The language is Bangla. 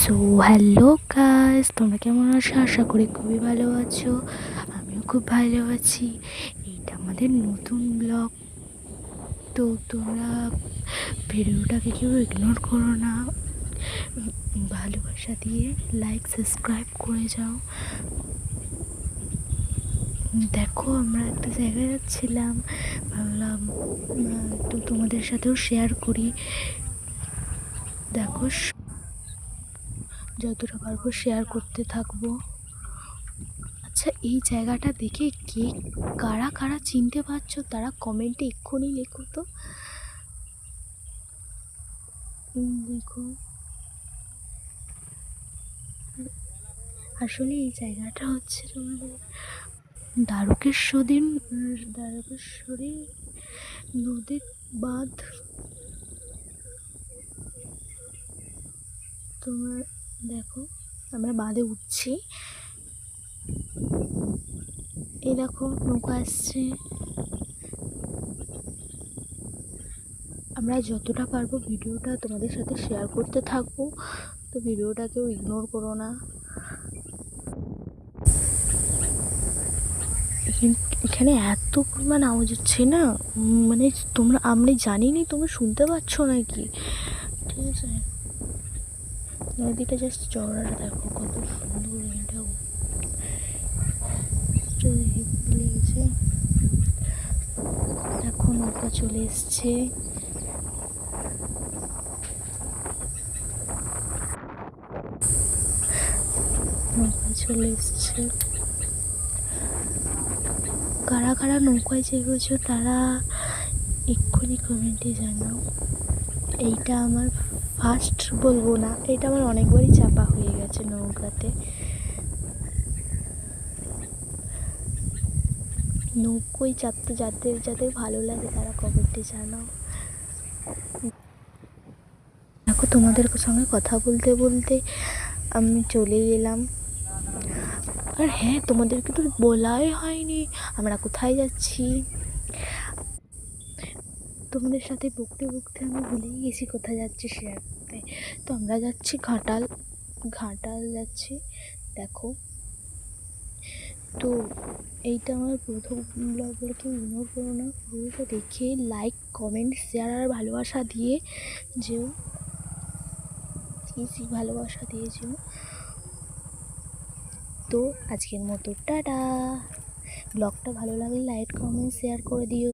সো হ্যালো গাইস, তোমরা কেমন আছো? আশা করি খুবই ভালো আছো। আমিও খুব ভালো আছি। এইটা আমাদের নতুন ব্লগ। তো তোমরা ভিডিওটাকে কেউ ইগনোর করো না, ভালোবাসা দিয়ে লাইক সাবস্ক্রাইব করে যাও। দেখো, আমরা একটা জায়গায় যাচ্ছিলাম, ভাবলাম তো তোমাদের সাথেও শেয়ার করি। দেখো, যতটা পারবো শেয়ার করতে থাকবো। আচ্ছা, এই জায়গাটা দেখে কারা কারা চিনতে পারছো তারা কমেন্টে এক্ষুনি লেখো তো। দেখো, আসলে এই জায়গাটা হচ্ছে তোমাদের দ্বারকেশ্বরী নদীর বাঁধ। তোমার দেখো, আমরা বাঁধে উঠছি। এই দেখো, নৌকা আসছে। আমরা যতটা পারবো ভিডিওটা তোমাদের সাথে শেয়ার করতে থাকবো, তো ভিডিওটাকেও ইগনোর করো না। এখানে এত পরিমাণ আওয়াজ হচ্ছে না, মানে আমরা জানিনি তোমরা শুনতে পাচ্ছ নাকি। ঠিক আছে, নদীটা জাস্ট চওড়াটা দেখো কত সুন্দর। এটাও লেগেছে। দেখো, নৌকা চলে এসছে। কারা কারা নৌকায় চেপেছো তারা এক্ষুনি কমেন্টে জানাও। এইটা আমার ফার্স্ট বলবো না, এটা আমার অনেকবারই চাপা হয়ে গেছে নৌকাতে। নৌকোয় চাপতে যাদের যাদের ভালো লাগে তারা কমেন্টে জানাও। দেখো, তোমাদের সঙ্গে কথা বলতে বলতে আমি চলেই এলাম। আর হ্যাঁ, তোমাদেরকে তো বলাই হয়নি আমরা কোথায় যাচ্ছি। তোমাদের সাথে বকতে বকতে আমি ভুলেই গেছি কোথায় যাচ্ছি শেয়ার করতে। তো আমরা যাচ্ছি ঘাটাল যাচ্ছি। দেখো, তো এইটা আমার প্রথম ব্লগ বলে কেউ ইগনোর করো না। পুরোটা দেখে লাইক কমেন্ট শেয়ার আর ভালোবাসা দিয়ে যেও, ভালোবাসা দিয়ে যেও। তো আজকের মতো টাটা। ব্লগটা ভালো লাগলে লাইক কমেন্ট শেয়ার করে দিও।